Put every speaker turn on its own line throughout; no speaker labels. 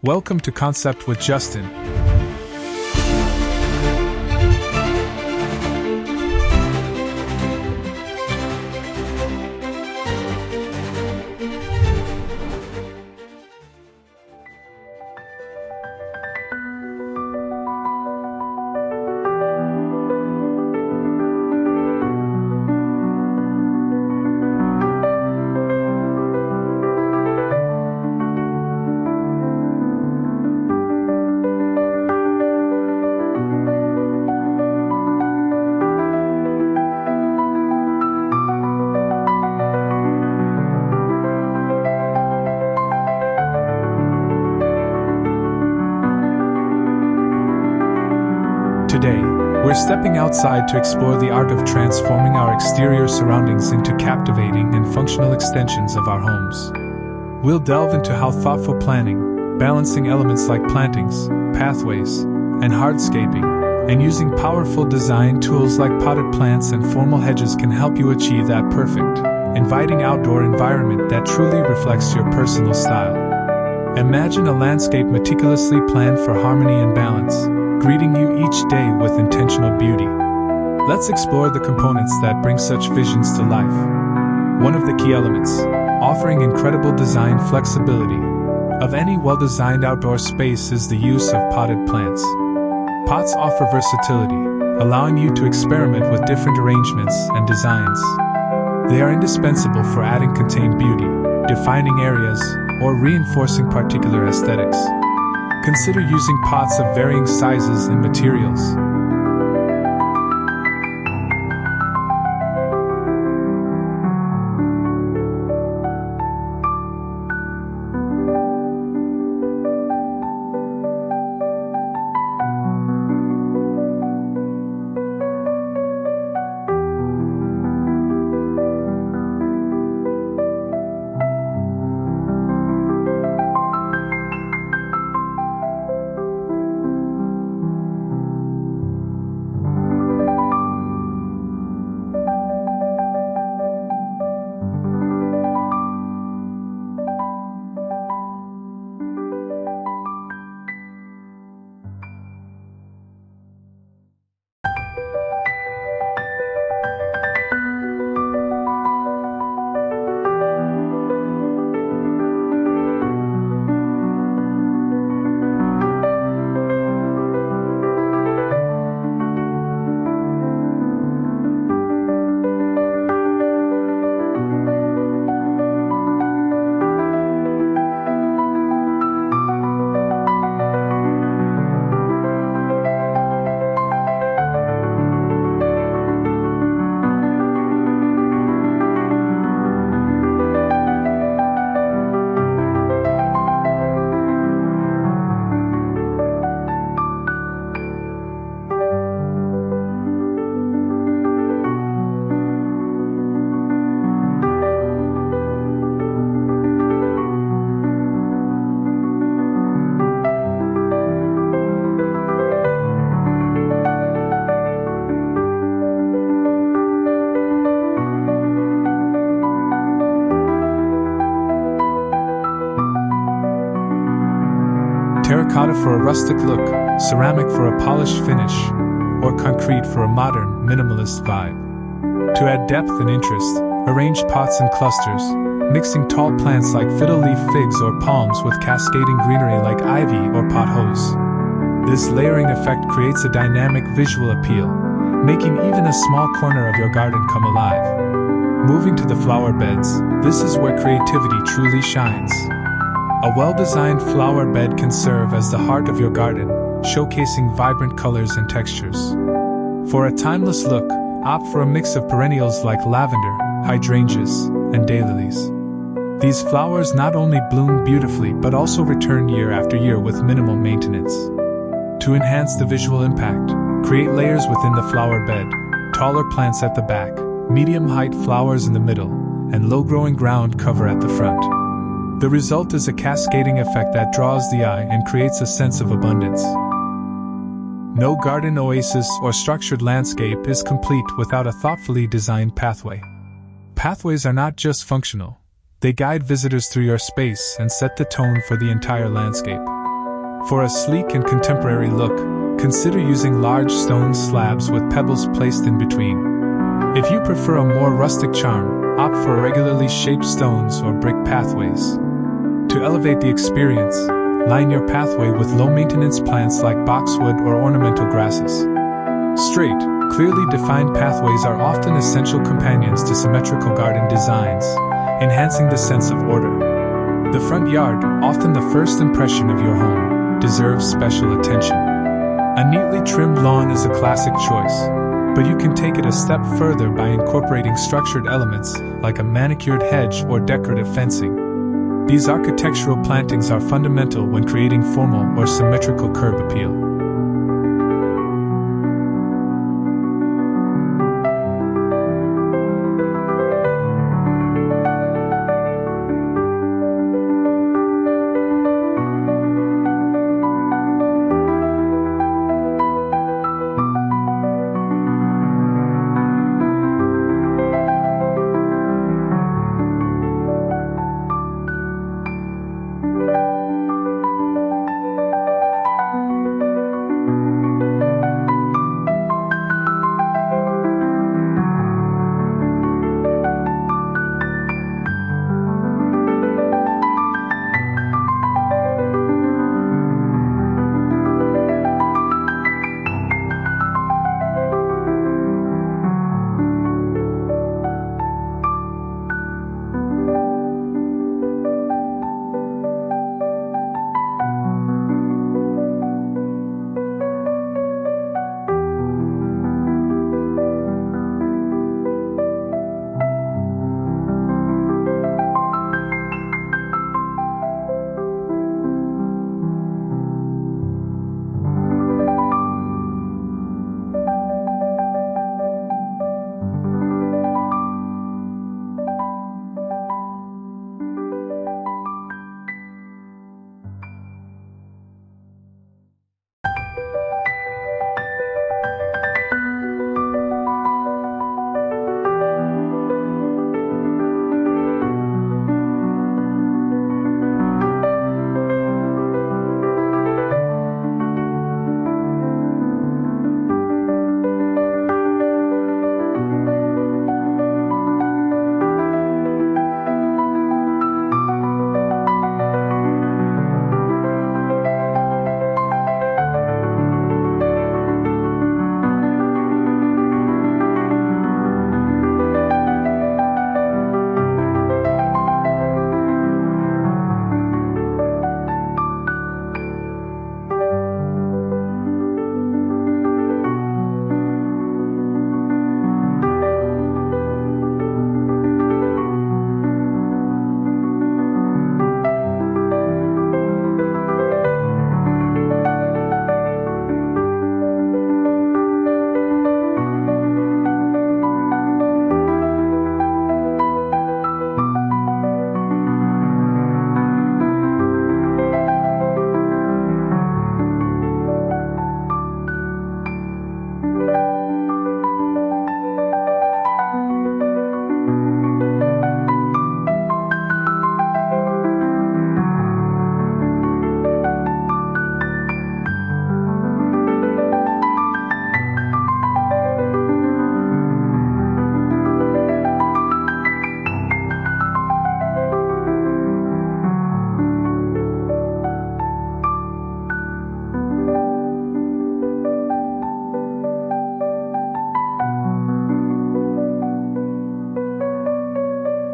Welcome to Concept with Justin. Today, we're stepping outside to explore the art of transforming our exterior surroundings into captivating and functional extensions of our homes. We'll delve into how thoughtful planning, balancing elements like plantings, pathways, and hardscaping, and using powerful design tools like potted plants and formal hedges can help you achieve that perfect, inviting outdoor environment that truly reflects your personal style. Imagine a landscape meticulously planned for harmony and balance, greeting you each day with intentional beauty. Let's explore the components that bring such visions to life. One of the key elements, offering incredible design flexibility, of any well-designed outdoor space is the use of potted plants. Pots offer versatility, allowing you to experiment with different arrangements and designs. They are indispensable for adding contained beauty, defining areas, or reinforcing particular aesthetics. Consider using pots of varying sizes and materials. Terracotta for a rustic look, ceramic for a polished finish, or concrete for a modern, minimalist vibe. To add depth and interest, arrange pots in clusters, mixing tall plants like fiddle-leaf figs or palms with cascading greenery like ivy or pothos. This layering effect creates a dynamic visual appeal, making even a small corner of your garden come alive. Moving to the flower beds, this is where creativity truly shines. A well-designed flower bed can serve as the heart of your garden, showcasing vibrant colors and textures. For a timeless look, opt for a mix of perennials like lavender, hydrangeas, and daylilies. These flowers not only bloom beautifully but also return year after year with minimal maintenance. To enhance the visual impact, create layers within the flower bed, taller plants at the back, medium-height flowers in the middle, and low-growing ground cover at the front. The result is a cascading effect that draws the eye and creates a sense of abundance. No garden oasis or structured landscape is complete without a thoughtfully designed pathway. Pathways are not just functional, they guide visitors through your space and set the tone for the entire landscape. For a sleek and contemporary look, consider using large stone slabs with pebbles placed in between. If you prefer a more rustic charm, opt for irregularly shaped stones or brick pathways. To elevate the experience, line your pathway with low-maintenance plants like boxwood or ornamental grasses. Straight, clearly defined pathways are often essential companions to symmetrical garden designs, enhancing the sense of order. The front yard, often the first impression of your home, deserves special attention. A neatly trimmed lawn is a classic choice, but you can take it a step further by incorporating structured elements like a manicured hedge or decorative fencing. These architectural plantings are fundamental when creating formal or symmetrical curb appeal.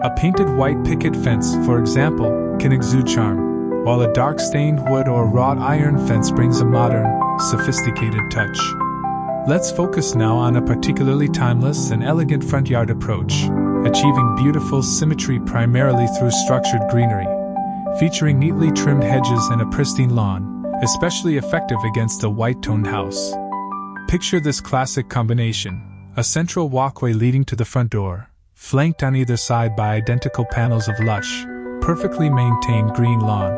A painted white picket fence, for example, can exude charm, while a dark stained wood or wrought iron fence brings a modern, sophisticated touch. Let's focus now on a particularly timeless and elegant front yard approach, achieving beautiful symmetry primarily through structured greenery, featuring neatly trimmed hedges and a pristine lawn, especially effective against a white-toned house. Picture this classic combination: a central walkway leading to the front door, flanked on either side by identical panels of lush, perfectly maintained green lawn.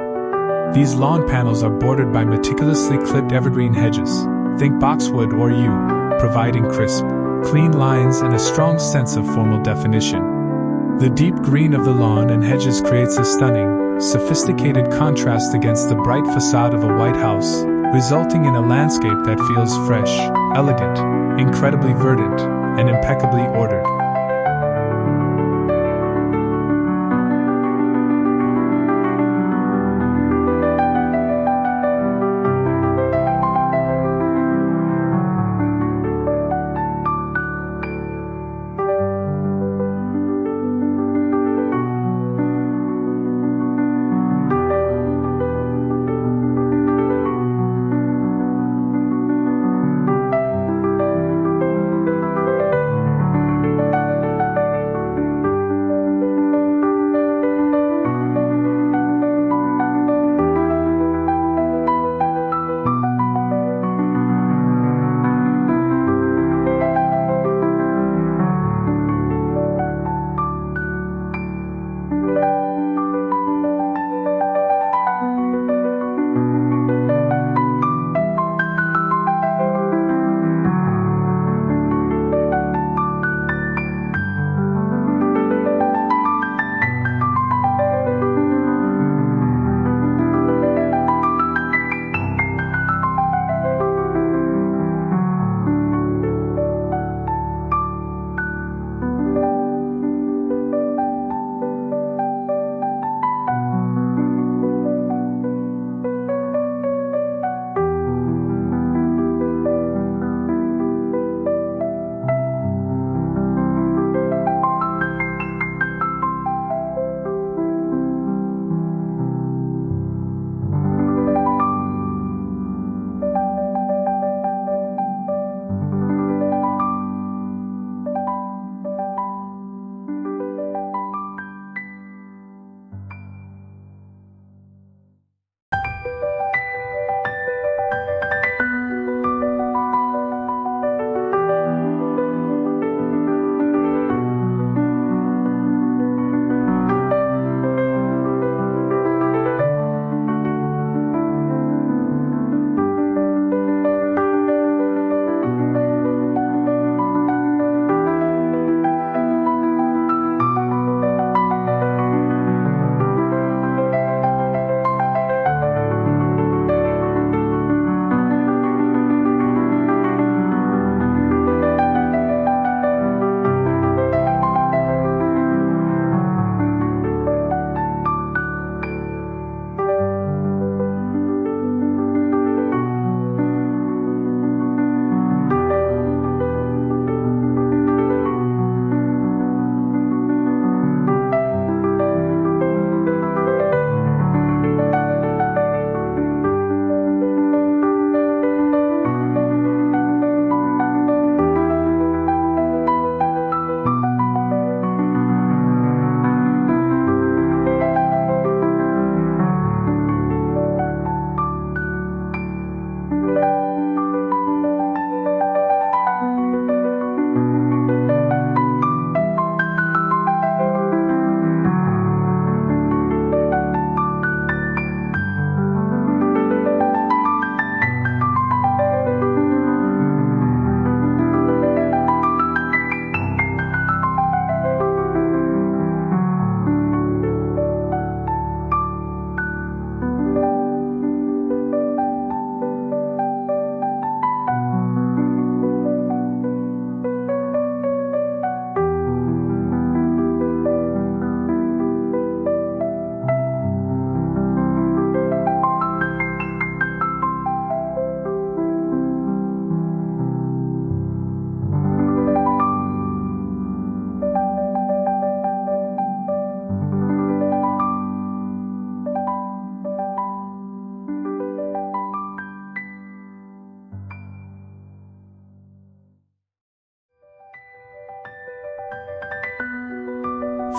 These lawn panels are bordered by meticulously clipped evergreen hedges, think boxwood or yew, providing crisp, clean lines and a strong sense of formal definition. The deep green of the lawn and hedges creates a stunning, sophisticated contrast against the bright facade of a white house, resulting in a landscape that feels fresh, elegant, incredibly verdant, and impeccably ordered.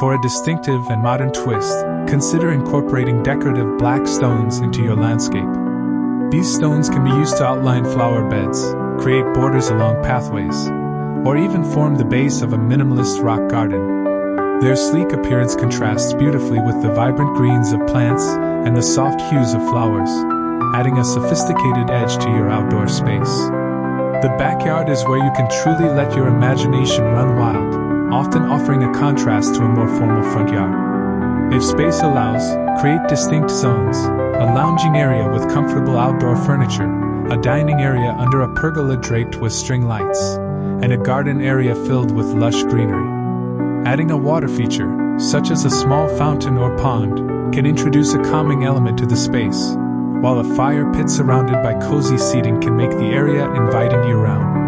For a distinctive and modern twist, consider incorporating decorative black stones into your landscape. These stones can be used to outline flower beds, create borders along pathways, or even form the base of a minimalist rock garden. Their sleek appearance contrasts beautifully with the vibrant greens of plants and the soft hues of flowers, adding a sophisticated edge to your outdoor space. The backyard is where you can truly let your imagination run wild, often offering a contrast to a more formal front yard. If space allows, create distinct zones: a lounging area with comfortable outdoor furniture, a dining area under a pergola draped with string lights, and a garden area filled with lush greenery. Adding a water feature, such as a small fountain or pond, can introduce a calming element to the space, while a fire pit surrounded by cozy seating can make the area inviting year-round.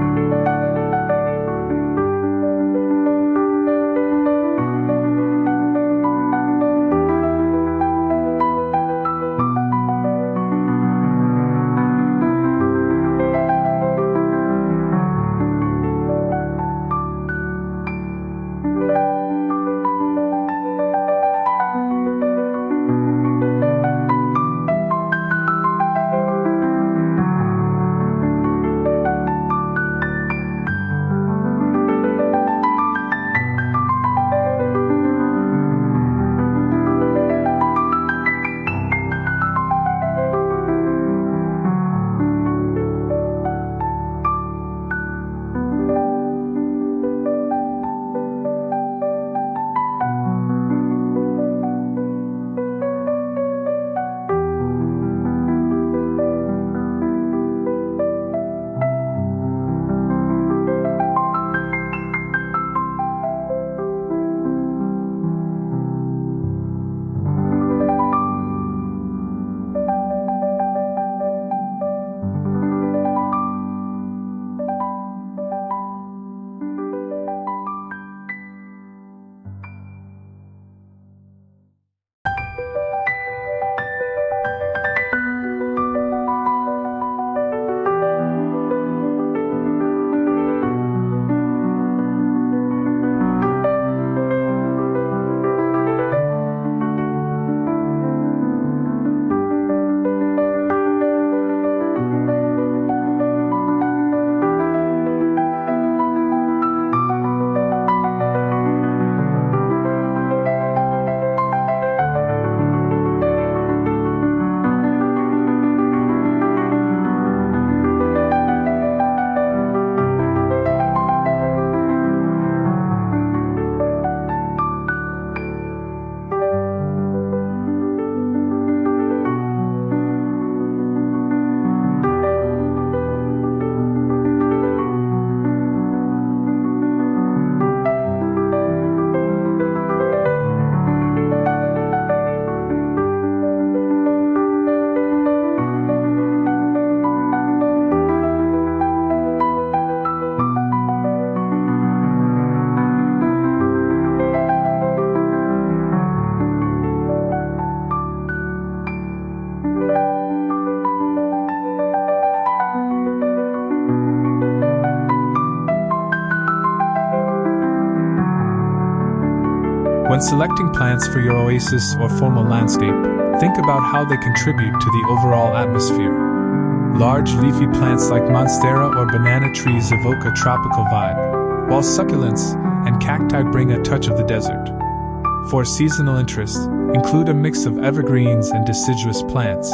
When selecting plants for your oasis or formal landscape, think about how they contribute to the overall atmosphere. Large leafy plants like monstera or banana trees evoke a tropical vibe, while succulents and cacti bring a touch of the desert. For seasonal interest, include a mix of evergreens and deciduous plants.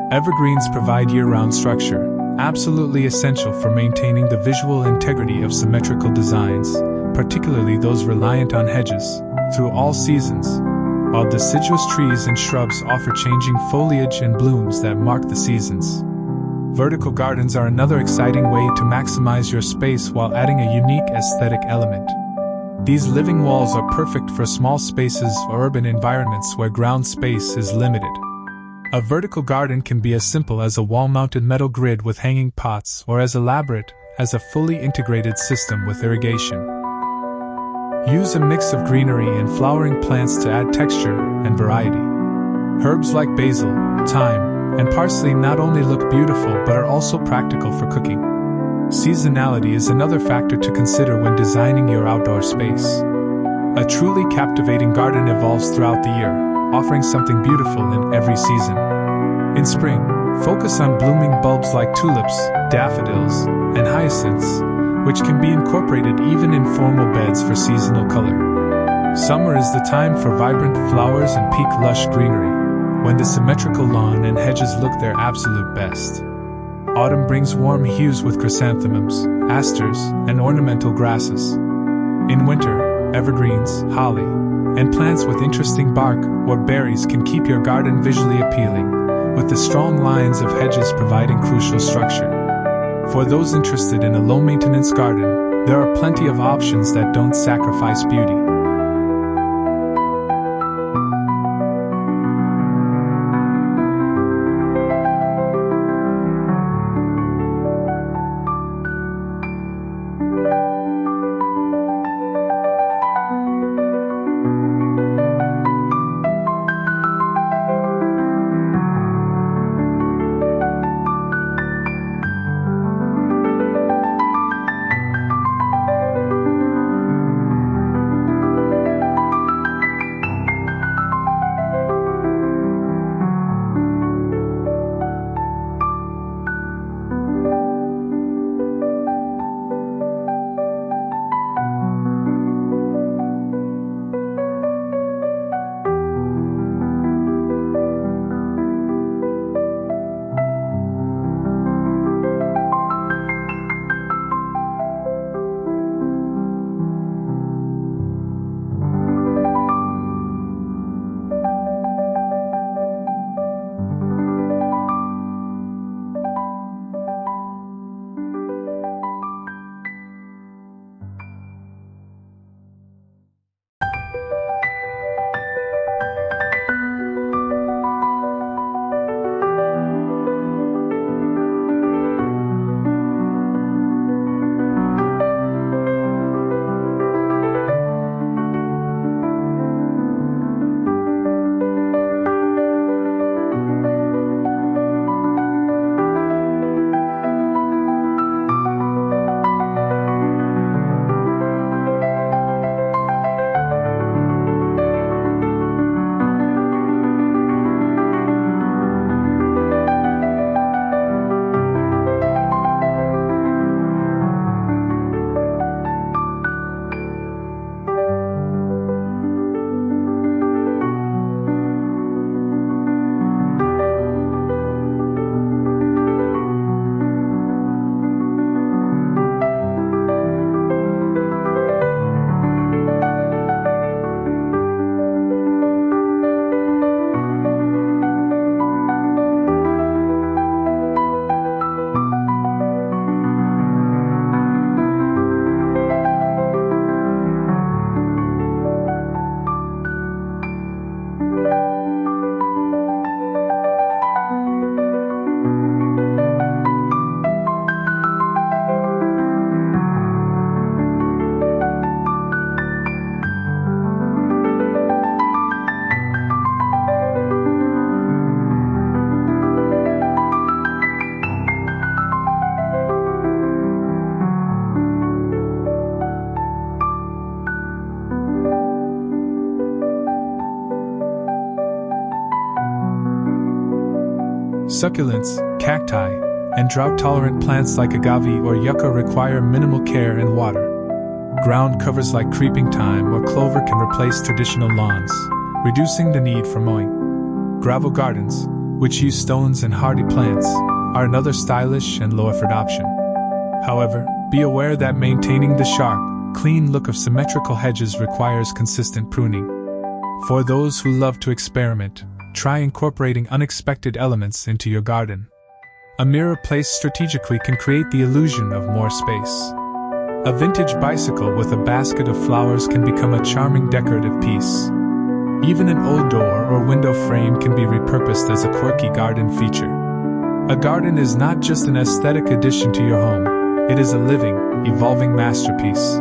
Evergreens provide year-round structure, absolutely essential for maintaining the visual integrity of symmetrical designs, particularly those reliant on hedges, through all seasons, while deciduous trees and shrubs offer changing foliage and blooms that mark the seasons. Vertical gardens are another exciting way to maximize your space while adding a unique aesthetic element. These living walls are perfect for small spaces or urban environments where ground space is limited. A vertical garden can be as simple as a wall-mounted metal grid with hanging pots or as elaborate as a fully integrated system with irrigation. Use a mix of greenery and flowering plants to add texture and variety. Herbs like basil, thyme, and parsley not only look beautiful but are also practical for cooking. Seasonality is another factor to consider when designing your outdoor space. A truly captivating garden evolves throughout the year, offering something beautiful in every season. In spring, focus on blooming bulbs like tulips, daffodils, and hyacinths, which can be incorporated even in formal beds for seasonal color. Summer is the time for vibrant flowers and peak lush greenery, when the symmetrical lawn and hedges look their absolute best. Autumn brings warm hues with chrysanthemums, asters, and ornamental grasses. In winter, evergreens, holly, and plants with interesting bark or berries can keep your garden visually appealing, with the strong lines of hedges providing crucial structure. For those interested in a low-maintenance garden, there are plenty of options that don't sacrifice beauty. Succulents, cacti, and drought-tolerant plants like agave or yucca require minimal care and water. Ground covers like creeping thyme or clover can replace traditional lawns, reducing the need for mowing. Gravel gardens, which use stones and hardy plants, are another stylish and low-effort option. However, be aware that maintaining the sharp, clean look of symmetrical hedges requires consistent pruning. For those who love to experiment, try incorporating unexpected elements into your garden. A mirror placed strategically can create the illusion of more space. A vintage bicycle with a basket of flowers can become a charming decorative piece. Even an old door or window frame can be repurposed as a quirky garden feature. A garden is not just an aesthetic addition to your home, it is a living, evolving masterpiece.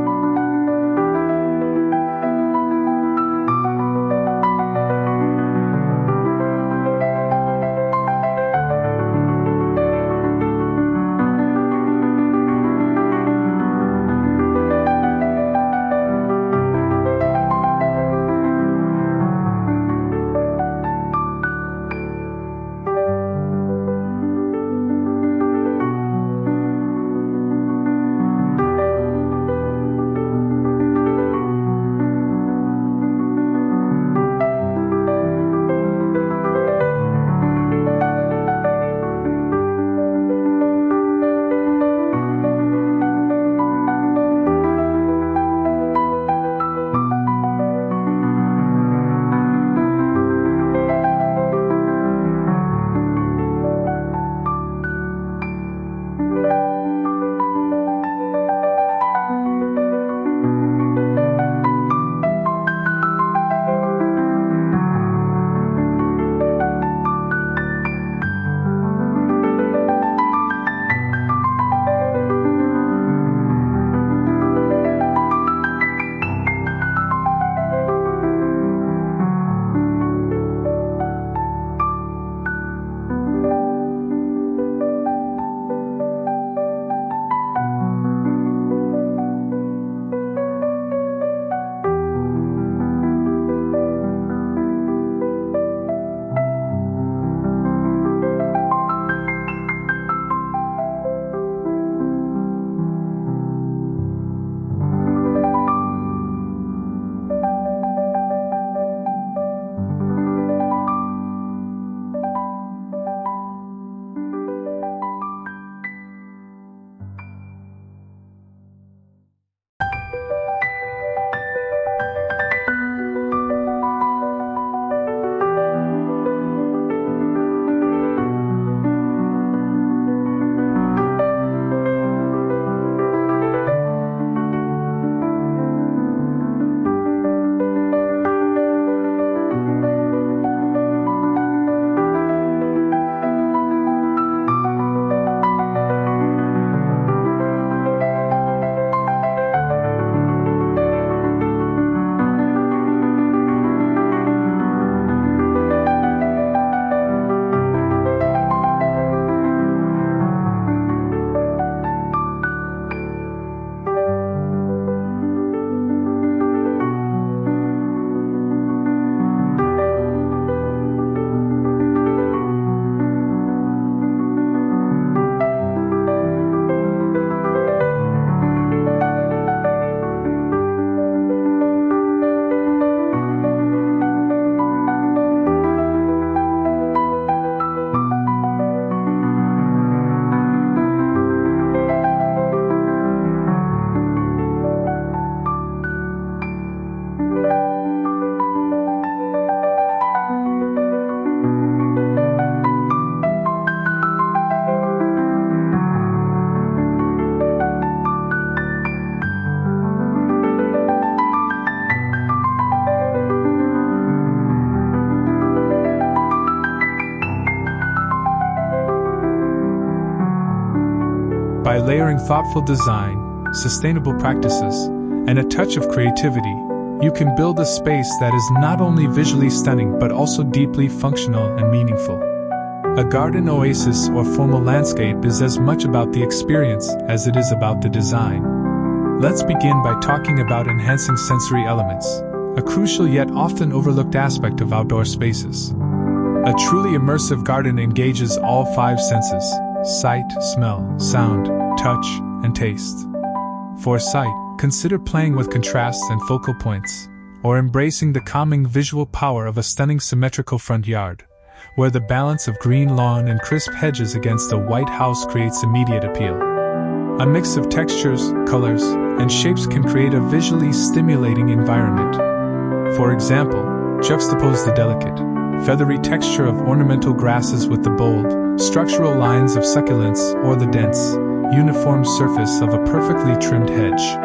By layering thoughtful design, sustainable practices, and a touch of creativity, you can build a space that is not only visually stunning but also deeply functional and meaningful. A garden oasis or formal landscape is as much about the experience as it is about the design. Let's begin by talking about enhancing sensory elements, a crucial yet often overlooked aspect of outdoor spaces. A truly immersive garden engages all five senses: sight, smell, sound, touch, and taste. For sight, consider playing with contrasts and focal points, or embracing the calming visual power of a stunning symmetrical front yard, where the balance of green lawn and crisp hedges against a white house creates immediate appeal. A mix of textures, colors, and shapes can create a visually stimulating environment. For example, juxtapose the delicate, feathery texture of ornamental grasses with the bold, structural lines of succulents or the dense, uniform surface of a perfectly trimmed hedge.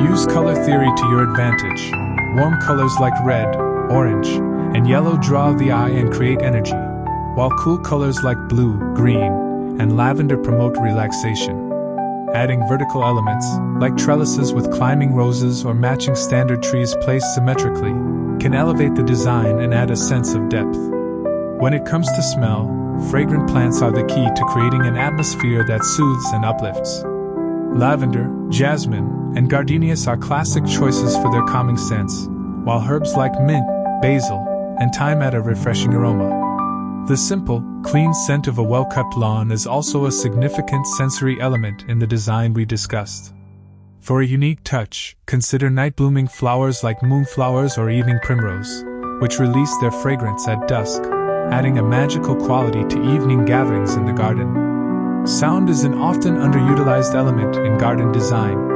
Use color theory to your advantage. Warm colors like red, orange, and yellow draw the eye and create energy, while cool colors like blue, green, and lavender promote relaxation. Adding vertical elements, like trellises with climbing roses or matching standard trees placed symmetrically, can elevate the design and add a sense of depth. When it comes to smell, fragrant plants are the key to creating an atmosphere that soothes and uplifts. Lavender, jasmine, and gardenias are classic choices for their calming scents, while herbs like mint, basil, and thyme add a refreshing aroma. The simple, clean scent of a well-kept lawn is also a significant sensory element in the design we discussed. For a unique touch, consider night-blooming flowers like moonflowers or evening primrose, which release their fragrance at dusk, adding a magical quality to evening gatherings in the garden. Sound is an often underutilized element in garden design.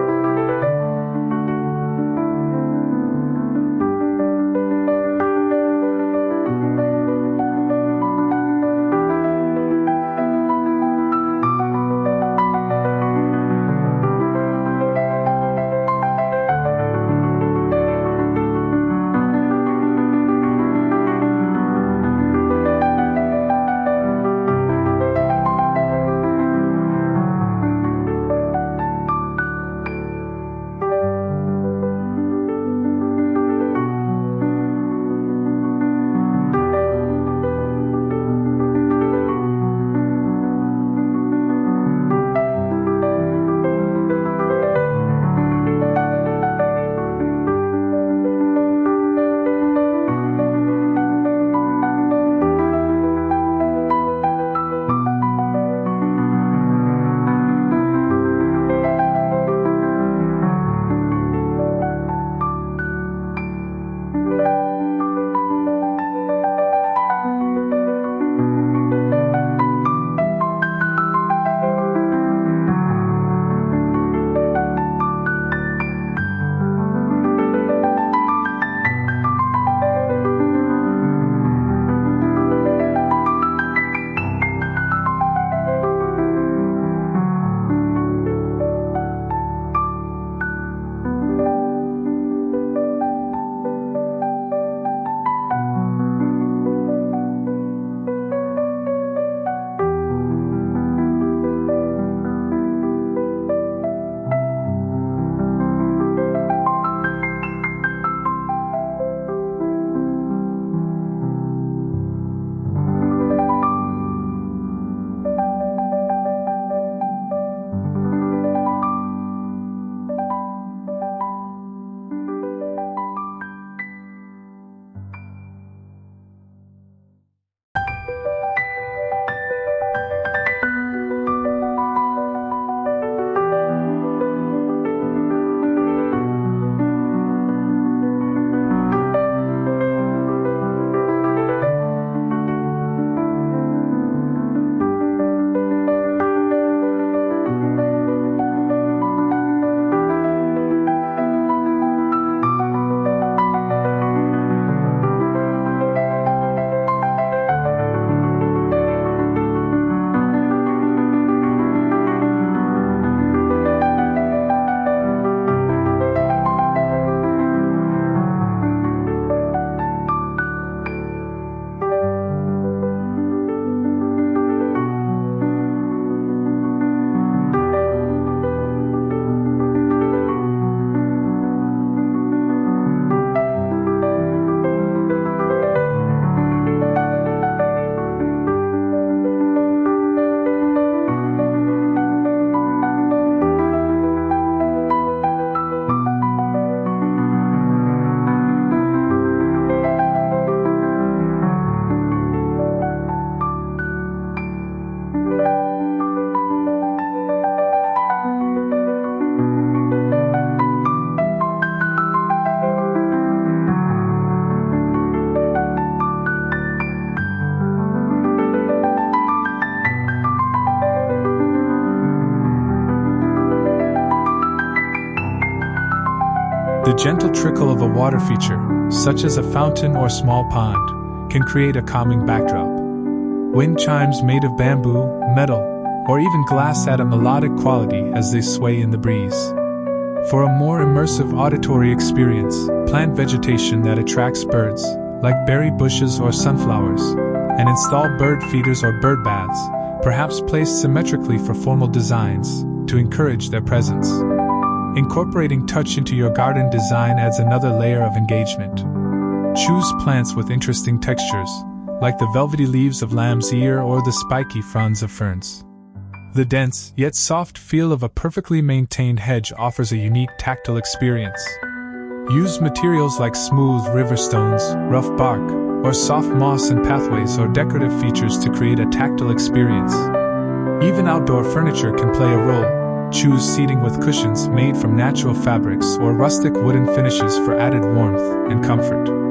The gentle trickle of a water feature, such as a fountain or small pond, can create a calming backdrop. Wind chimes made of bamboo, metal, or even glass add a melodic quality as they sway in the breeze. For a more immersive auditory experience, plant vegetation that attracts birds, like berry bushes or sunflowers, and install bird feeders or bird baths, perhaps placed symmetrically for formal designs, to encourage their presence. Incorporating touch into your garden design adds another layer of engagement. Choose plants with interesting textures, like the velvety leaves of lamb's ear or the spiky fronds of ferns. The dense, yet soft feel of a perfectly maintained hedge offers a unique tactile experience. Use materials like smooth river stones, rough bark, or soft moss and pathways or decorative features to create a tactile experience. Even outdoor furniture can play a role. Choose seating with cushions made from natural fabrics or rustic wooden finishes for added warmth and comfort.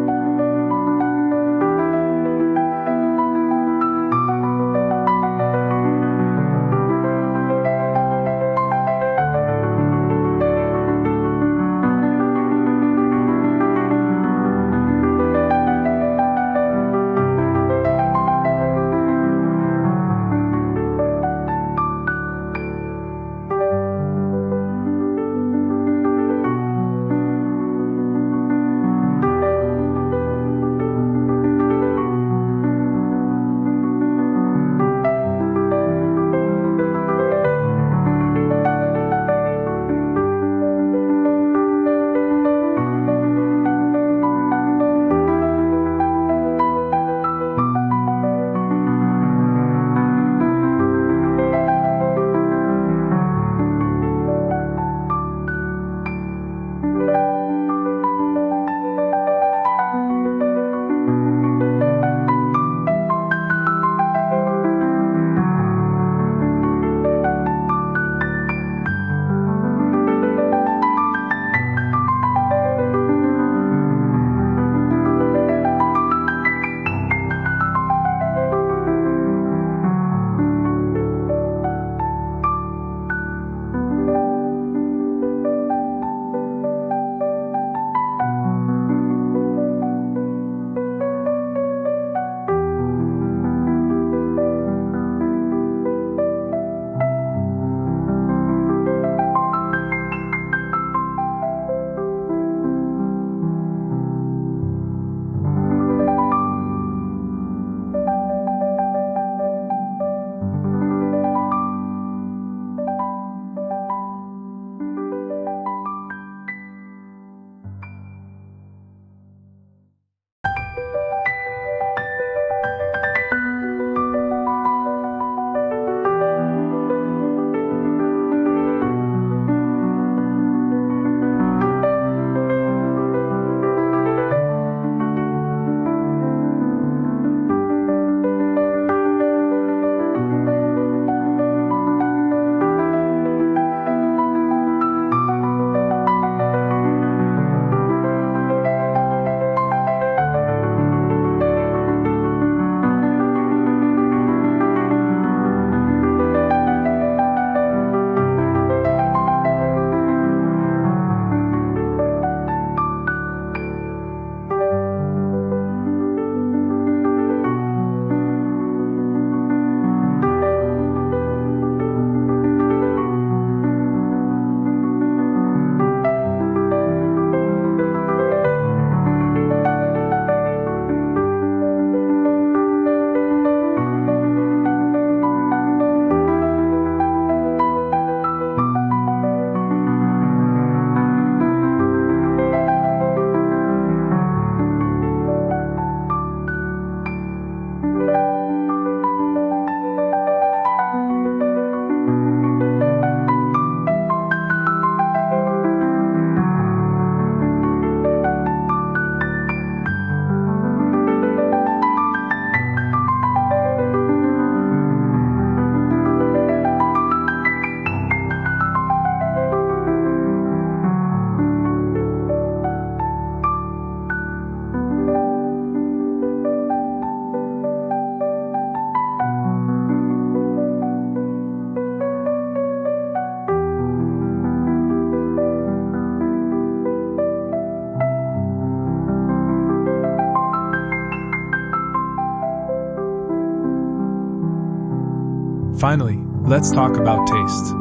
Finally, let's talk about taste.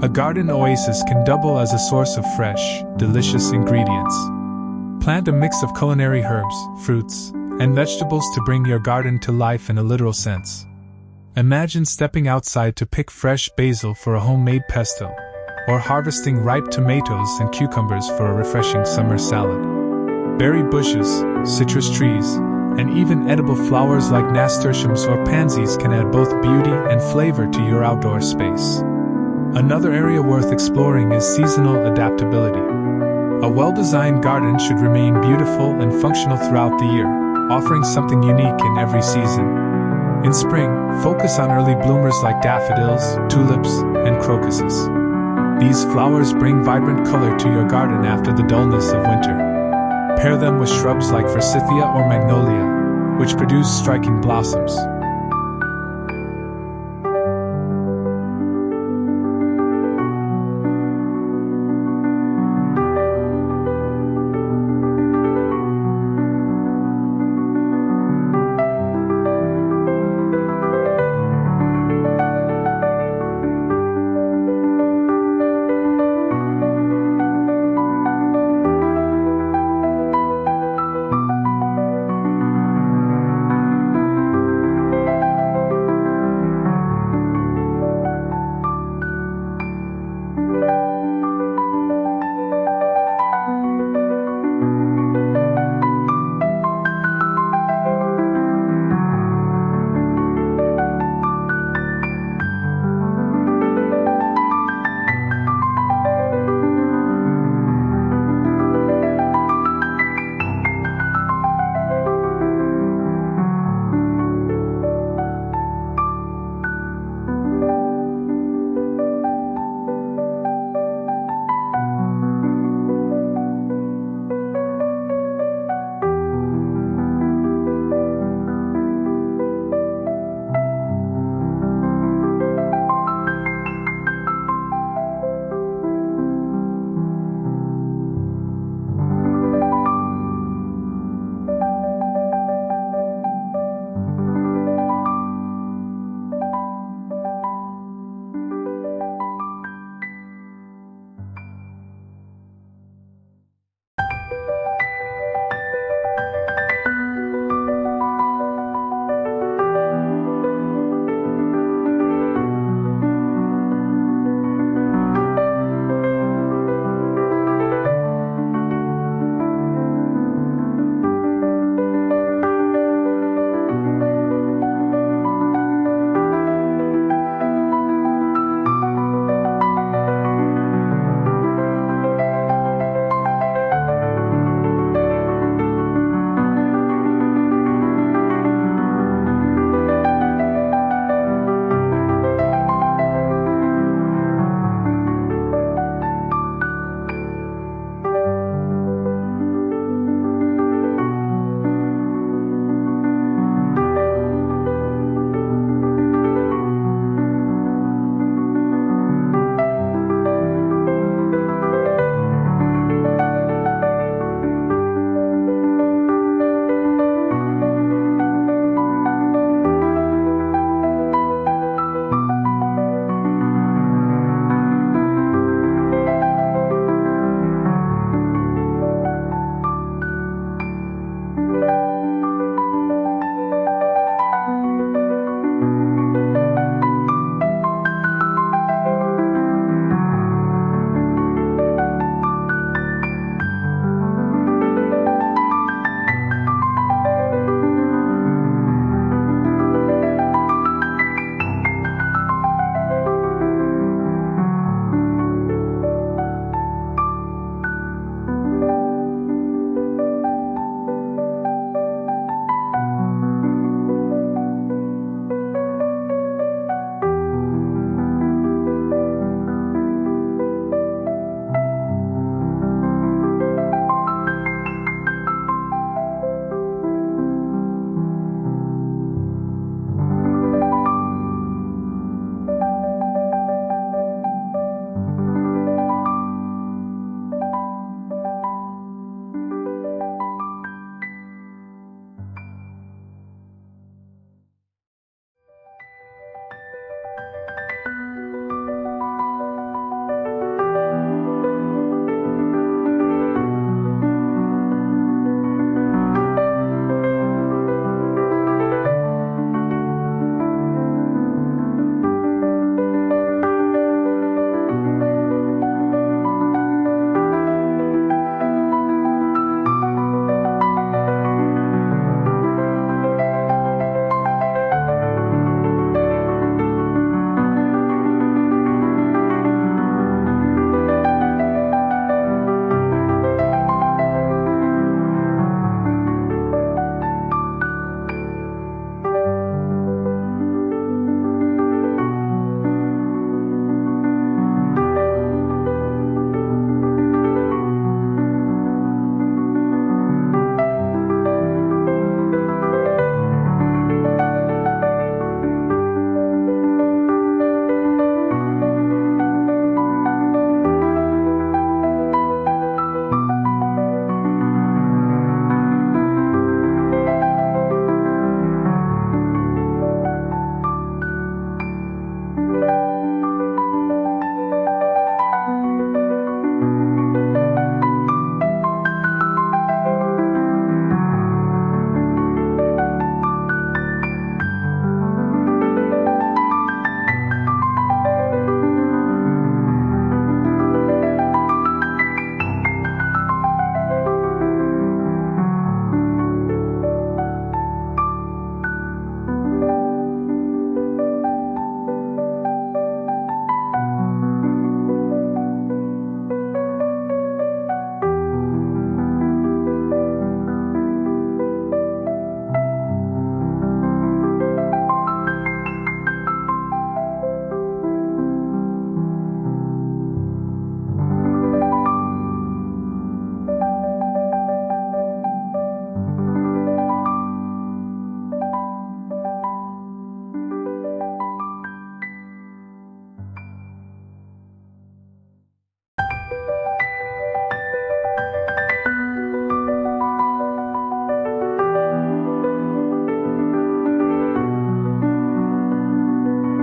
A garden oasis can double as a source of fresh, delicious ingredients. Plant a mix of culinary herbs, fruits, and vegetables to bring your garden to life in a literal sense. Imagine stepping outside to pick fresh basil for a homemade pesto, or harvesting ripe tomatoes and cucumbers for a refreshing summer salad. Berry bushes, citrus trees, and even edible flowers like nasturtiums or pansies can add both beauty and flavor to your outdoor space. Another area worth exploring is seasonal adaptability. A well-designed garden should remain beautiful and functional throughout the year, offering something unique in every season. In spring, focus on early bloomers like daffodils, tulips, and crocuses. These flowers bring vibrant color to your garden after the dullness of winter. Pair them with shrubs like forsythia or magnolia, which produce striking blossoms.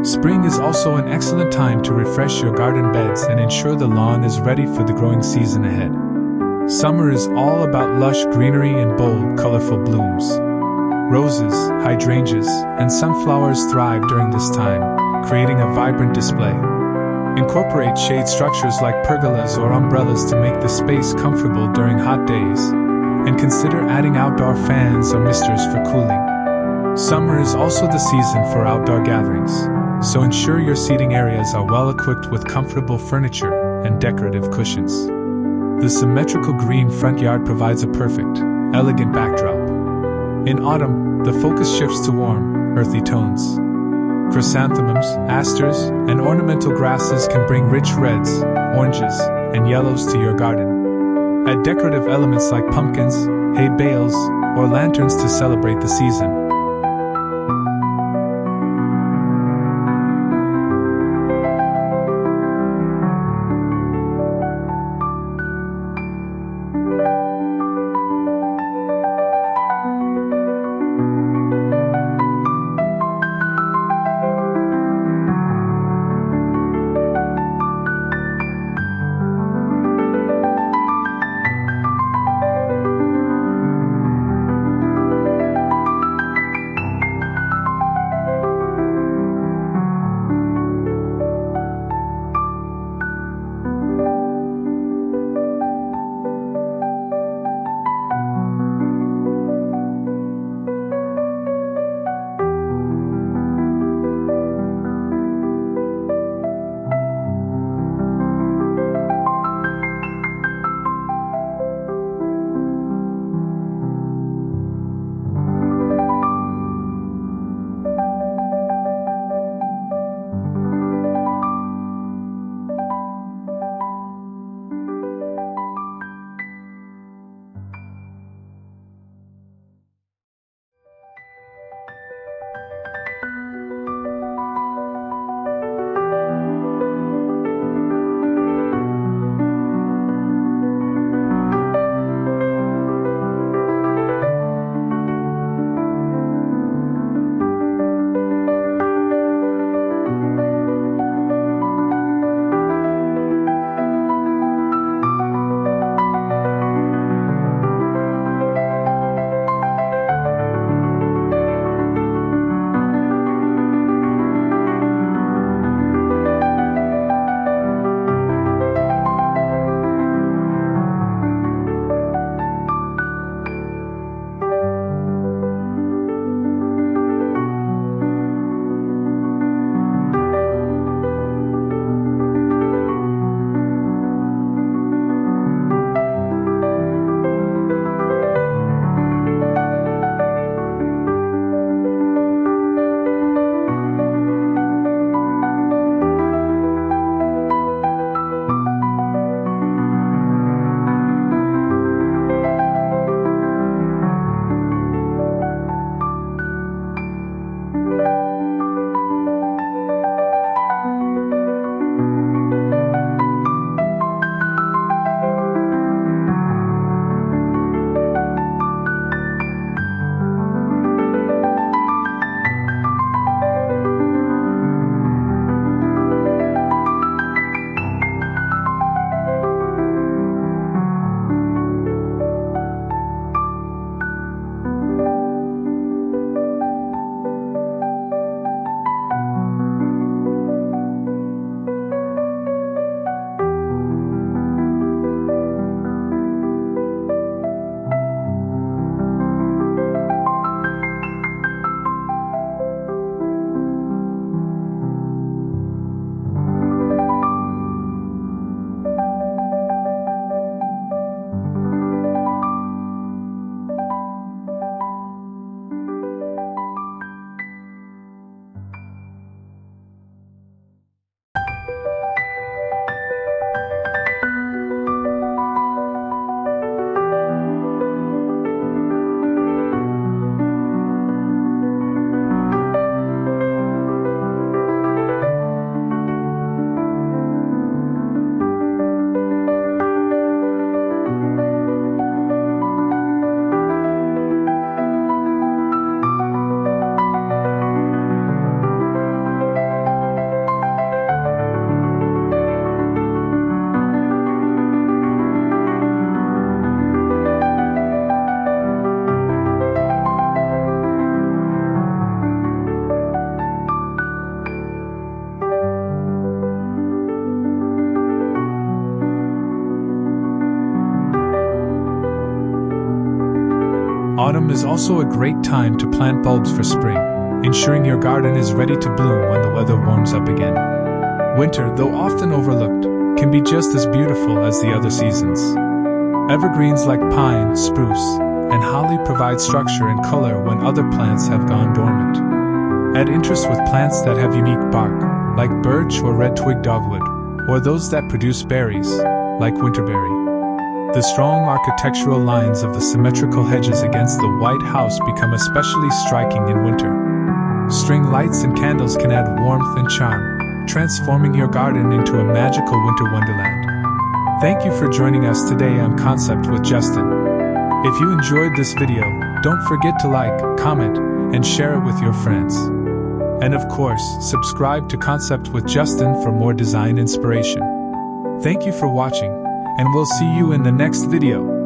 Spring is also an excellent time to refresh your garden beds and ensure the lawn is ready for the growing season ahead. Summer is all about lush greenery and bold, colorful blooms. Roses, hydrangeas, and sunflowers thrive during this time, creating a vibrant display. Incorporate shade structures like pergolas or umbrellas to make the space comfortable during hot days, and consider adding outdoor fans or misters for cooling. Summer is also the season for outdoor gatherings, so ensure your seating areas are well equipped with comfortable furniture and decorative cushions. The symmetrical green front yard provides a perfect, elegant backdrop. In autumn, the focus shifts to warm, earthy tones. Chrysanthemums, asters, and ornamental grasses can bring rich reds, oranges, and yellows to your garden. Add decorative elements like pumpkins, hay bales, or lanterns to celebrate the season. Autumn is also a great time to plant bulbs for spring, ensuring your garden is ready to bloom when the weather warms up again. Winter, though often overlooked, can be just as beautiful as the other seasons. Evergreens like pine, spruce, and holly provide structure and color when other plants have gone dormant. Add interest with plants that have unique bark, like birch or red-twig dogwood, or those that produce berries, like winterberry. The strong architectural lines of the symmetrical hedges against the white house become especially striking in winter. String lights and candles can add warmth and charm, transforming your garden into a magical winter wonderland. Thank you for joining us today on Concept with Justin. If you enjoyed this video, don't forget to like, comment, and share it with your friends. And of course, subscribe to Concept with Justin for more design inspiration. Thank you for watching, and we'll see you in the next video.